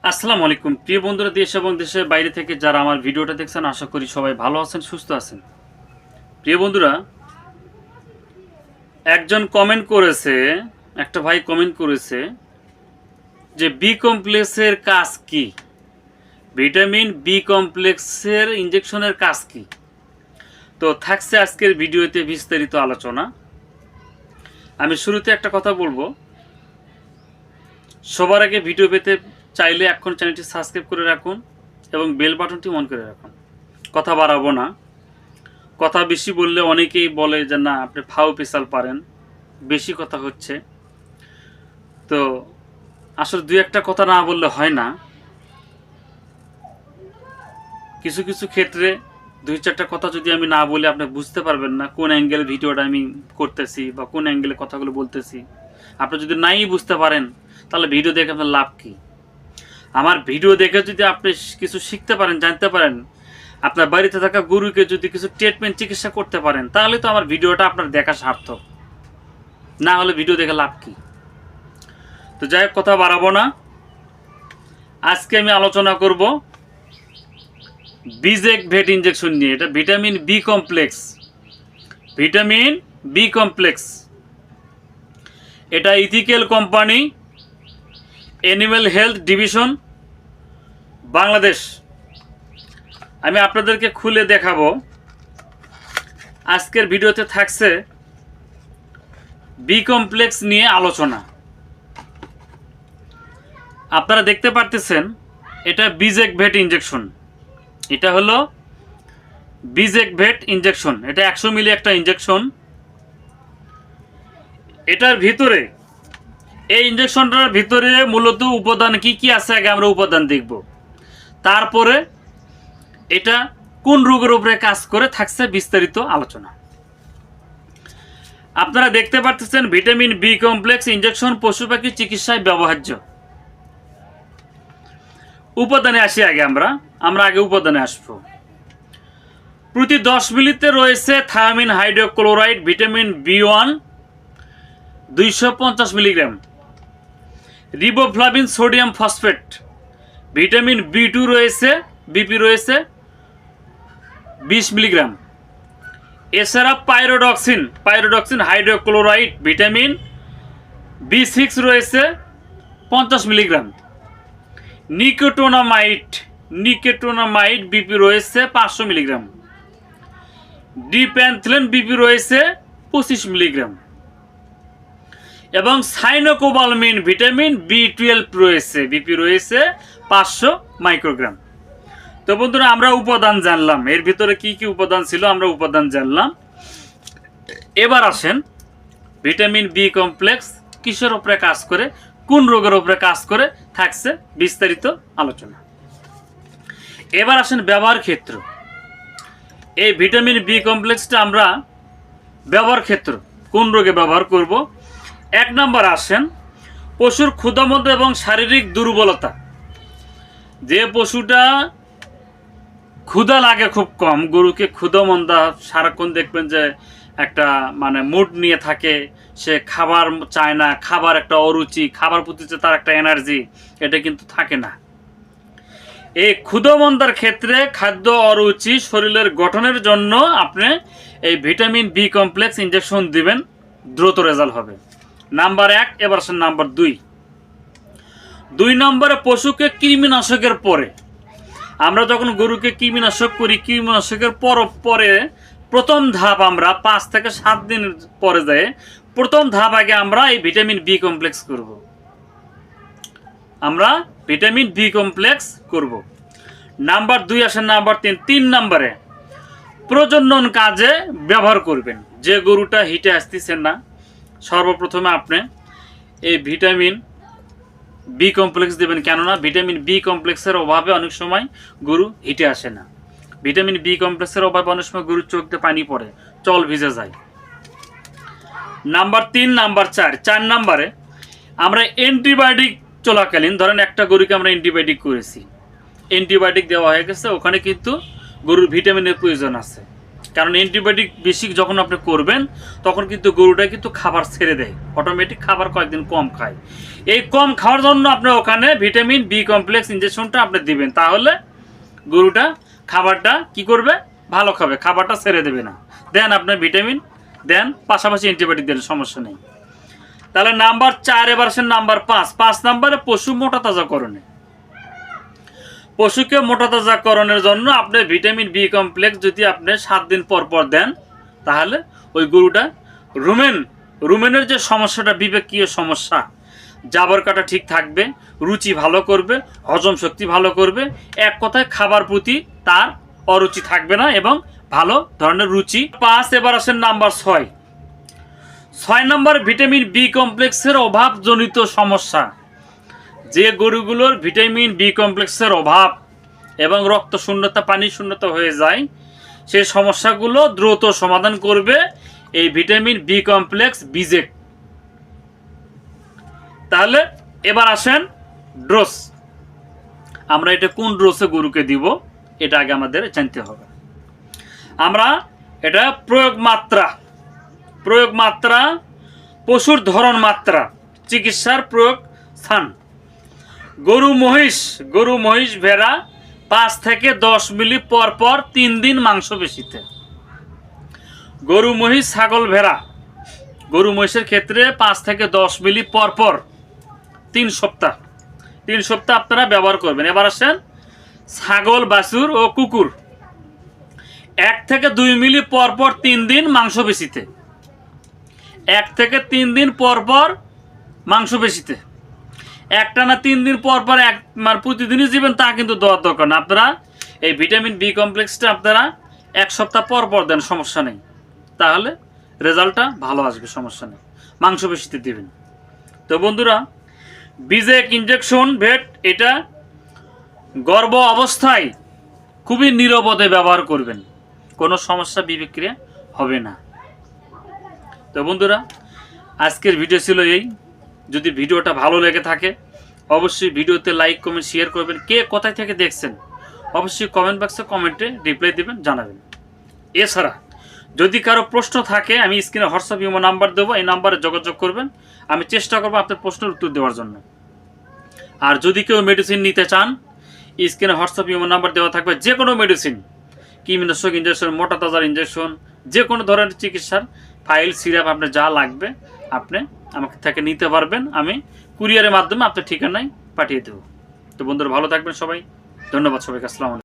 আসসালামু আলাইকুম প্রিয় বন্ধুরা, দেশ এবং দেশের বাইরে থেকে যারা আমার ভিডিওটা দেখছেন, আশা করি সবাই ভালো আছেন, সুস্থ আছেন। প্রিয় বন্ধুরা, একজন কমেন্ট করেছে, একটা ভাই কমেন্ট করেছে যে বি কমপ্লেক্সের কাজ কি, ভিটামিন বি কমপ্লেক্সের ইনজেকশনের কাজ কি। তো থাকছে আজকের ভিডিওতে বিস্তারিত আলোচনা। আমি শুরুতে একটা কথা বলবো, সবার আগে ভিডিও পেতে চাইলে এখন চ্যানেলটি সাবস্ক্রাইব করে রাখুন এবং বেল বাটনটি অন করে রাখুন। কথা বাড়াবো না, কথা বেশি বললে অনেকেই বলে যে না আপনি ফাও পেশাল পারেন, বেশি কথা হচ্ছে। তো আসলে দুই একটা কথা না বললে হয় না, কিছু কিছু ক্ষেত্রে দুই চারটা কথা যদি আমি না বলি আপনি বুঝতে পারবেন না কোন অ্যাঙ্গেলে ভিডিওটা আমি করতেছি বা কোন অ্যাঙ্গেলে কথাগুলো বলতেছি। আপনি যদি নাই বুঝতে পারেন তাহলে ভিডিও দেখে আপনার লাভ কী? আমার ভিডিও দেখে যদি আপনি কিছু শিখতে পারেন, জানতে পারেন, আপনার বাড়িতে থাকা গরুকে যদি কিছু ট্রিটমেন্ট চিকিৎসা করতে পারেন, তাহলে তো আমার ভিডিওটা আপনার দেখা সার্থক। না হলে ভিডিও দেখে লাভ কি? তো যাই হোক, কথা বাড়াবো না। আজকে আমি আলোচনা করব বিজেক ভেট ইনজেকশন নিয়ে। এটা vitamin B complex, vitamin B complex. এটা ethical company, animal health division, Bangladesh. আমি আপনাদেরকে খুলে দেখাবো। আজকের ভিডিওতে থাকছে বি কমপ্লেক্স নিয়ে আলোচনা। আপনারা দেখতে পারতেছেন এটা বিজেক ভেট ইনজেকশন। এটা হলো বিজেক ভেট ইনজেকশন। এটা 100 মিলি একটা ইনজেকশন। এটার ভিতরে, এই ইনজেকশনটার ভিতরে মূলত উপাদান কি কি আছে আগে আমরা উপাদান দেখব, তারপরে এটা কোন রোগের উপরে কাজ করে থাকছে বিস্তারিত আলোচনা। আপনারা দেখতে পাচ্ছেন ভিটামিন বি কমপ্লেক্স ইনজেকশন পশু পাখি চিকিৎসায় ব্যবহার্য। উপাদানে আসি আগে, আমরা আগে উপাদানে আসবো। প্রতি 10 মিলিতে রয়েছে থায়ামিন হাইড্রোক্লোরাইড, ভিটামিন বি1 250 মিলিগ্রাম, রিবোফ্লাভিন সোডিয়াম ফসফেট, ভিটামিন বি2 রয়েছে, বিপি রয়েছে 20 মিলিগ্রাম। এছাড়া পাইরোডক্সিন হাইড্রোক্লোরাইড, ভিটামিন বি6 রয়েছে 50 মিলিগ্রাম। নিকোটোনামাইড বিপি রয়েছে 500 মিলিগ্রাম। ডিপ্যানথ্লিন বিপি রয়েছে 25 মিলিগ্রাম এবং সাইনোকোবালমিন ভিটামিন বি12 রয়েছে, বিপি রয়েছে 500 মাইক্রোগ্রাম। তো বন্ধুরা, আমরা উপাদান জানলাম, এর ভিতরে কি কি উপাদান ছিল আমরা উপাদান জানলাম। এবার আসেন ভিটামিন বি কমপ্লেক্স কিসের উপরে কাজ করে, কোন রোগের উপরে কাজ করে থাকছে বিস্তারিত আলোচনা। এবার আসেন ব্যবহার ক্ষেত্র। এই ভিটামিন বি কমপ্লেক্সটা আমরা ব্যবহার ক্ষেত্র কোন রোগে ব্যবহার করব। 1 নম্বর আসেন পশুর ক্ষুধামন্দা এবং শারীরিক দুর্বলতা। যে পশুটা ক্ষুধা লাগে খুব কম, গরুকে ক্ষুধামন্দা, সারাক্ষণ দেখবেন যে একটা মুড নিয়ে থাকে, সে খাবার চায় না, খাবার একটা অরুচি, খাবার প্রতি তার একটা এনার্জি এটা কিন্তু থাকে না। এই ক্ষুধামন্দার ক্ষেত্রে খাদ্য অরুচি শরীরের গঠনের জন্য আপনি এই ভিটামিন বি কমপ্লেক্স ইনজেকশন দিবেন, দ্রুত রেজাল্ট হবে। নাম্বার 1। এবার আসেন নাম্বার 2 নম্বরে পশুকে কৃমিনাশকের পরে, আমরা যখন গরুকে কৃমিনাশক করি, কৃমিনাশকের পরে প্রথম ধাপ আমরা 5 থেকে 7 দিন পরে যায়, প্রথম ধাপ আগে আমরা এই ভিটামিন বি কমপ্লেক্স করব। আমরা ভিটামিন বি কমপ্লেক্স করব। নাম্বার 2 আসেন নাম্বার 3 নম্বরে প্রজনন কাজে ব্যবহার করবেন। যে গরুটা হিটে আসতেছেন না, সর্বপ্রথমে আপনি এই ভিটামিন বি কমপ্লেক্স দেবেন। কেননা ভিটামিন বি কমপ্লেক্সের অভাবে অনেক সময় গরু হিটে আসে না। ভিটামিন বি কমপ্লেক্সের অভাবে অনেক সময় গরুর চোখ দিয়ে পানি পড়ে, চল ভিজে যায়। নাম্বার 3। নাম্বার 4 নম্বরে আমরা অ্যান্টিবায়োটিক চলাকালীন, ধরেন একটা গরুকে আমরা অ্যান্টিবায়োটিক করেছি, অ্যান্টিবায়োটিক দেওয়া হয়ে গেছে, ওখানে কিন্তু গরুর ভিটামিনের প্রয়োজন আছে। কারণ অ্যান্টিবায়োটিক বেশি যখন আপনি করবেন তখন কিন্তু গরুটা কিন্তু খাবার ছেড়ে দেয়, অটোমেটিক খাবার কয়েকদিন কম খায়। এই কম খাওয়ার জন্য আপনি ওখানে ভিটামিন বি কমপ্লেক্স ইনজেকশনটা আপনি দিবেন, তাহলে গরুটা খাবারটা কি করবে, ভালো খাবে, খাবারটা ছেড়ে দেবে না। দেন আপনার ভিটামিন দেন, পাশাপাশি অ্যান্টিবায়োটিক দেন, সমস্যা নেই। তাহলে নাম্বার 4, এবার আসেন নাম্বার 5 নম্বরে পশু মোটা তাজাকরণে। পশুকে মোটা তাজাকরণের জন্য আপনি ভিটামিন বি কমপ্লেক্স যদি আপনি 7 দিন পর পর দেন, তাহলে ওই গরুটা রুমেনের যে সমস্যাটা, বিবেকীয় সমস্যা, জাবর কাটা ঠিক থাকবে, রুচি ভালো করবে, হজম শক্তি ভালো করবে, এক কথায় খাবার প্রতি তার অরুচি থাকবে না এবং ভালো ধরনের রুচি। 5, এবার আসেন নাম্বার 6 নম্বর ভিটামিন বি কমপ্লেক্সের অভাবজনিত সমস্যা। যে গরুগুলোর ভিটামিন বি কমপ্লেক্সের অভাব এবং রক্ত শূন্যতা, পানি শূন্যতা হয়ে যায়, সেই সমস্যাগুলো দ্রুত সমাধান করবে এই ভিটামিন বি কমপ্লেক্স বিজেক। তাহলে এবার আসেন ডোজ। আমরা এটা কোন ডোজে গরুকে দিব এটা আগে আমাদের জানতে হবে। আমরা এটা প্রয়োগ মাত্রা, পশুর ধরন মাত্রা, চিকিৎসার প্রয়োগ স্থান। গরু মহিষ ভেড়া 5 থেকে 10 মিলি পর পর 3 দিন মাংসপেশিতে। গরু মহিষ ছাগল ভেড়া, গরু মহিষের ক্ষেত্রে 5 থেকে 10 মিলি পর পর 3 সপ্তাহ আপনারা ব্যবহার করবেন। এবার আসেন ছাগল, বাছুর ও কুকুর 1 থেকে 2 মিলি পর পর 3 দিন মাংসপেশিতে। 1 থেকে 3 দিন পর পর মাংসপেশিতে। একটানা 3 দিন পর পর প্রতিদিনই দিবেন তা কিন্তু দেওয়ার দরকার না। আপনারা এই ভিটামিন বি কমপ্লেক্সটা আপনারা 1 সপ্তাহ পর পর দেন, সমস্যা নেই, তাহলে রেজাল্টটা ভালো আসবে, সমস্যা নেই, মাংসপেশিতে দিবেন। তো বন্ধুরা, বিজেক ইনজেকশন ভেট এটা গর্ভ অবস্থায় খুবই নিরাপদে ব্যবহার করবেন, কোনো সমস্যা বিক্রিয়া হবে না। তো বন্ধুরা, আজকের ভিডিও ছিল এই। যদি ভিডিওটা ভালো লেগে থাকে অবশ্যই ভিডিওতে লাইক, কমেন্ট, শেয়ার করবেন। কে কোথায় থেকে দেখছেন অবশ্যই কমেন্ট বক্সে কমেন্টে রিপ্লাই দিবেন, জানাবেন। এছাড়া যদি কারো প্রশ্ন থাকে আমি স্ক্রিনে হোয়াটসঅ্যাপ ইমো নাম্বার দেবো, এই নাম্বারে যোগাযোগ করবেন, আমি চেষ্টা করবো আপনার প্রশ্নের উত্তর দেওয়ার জন্য। আর যদি কেউ মেডিসিন নিতে চান স্ক্রিনে হোয়াটসঅ্যাপ ইমো নাম্বার দেওয়া থাকবে, যে কোনো মেডিসিন, কৃমিনাশক ইঞ্জেকশন, মোটা তাজার ইঞ্জেকশন, যে কোনো ধরনের চিকিৎসার ফাইল, সিরাপ, আপনার যা লাগবে আপনি আমাকে থেকে নিতে পারবেন, আমি কুরিয়ারের মাধ্যমে আপনার ঠিকানায় পাঠিয়ে দেবো। তো বন্ধুরা, ভালো থাকবেন সবাই, ধন্যবাদ সবাইকে, আসসালামু আলাইকুম।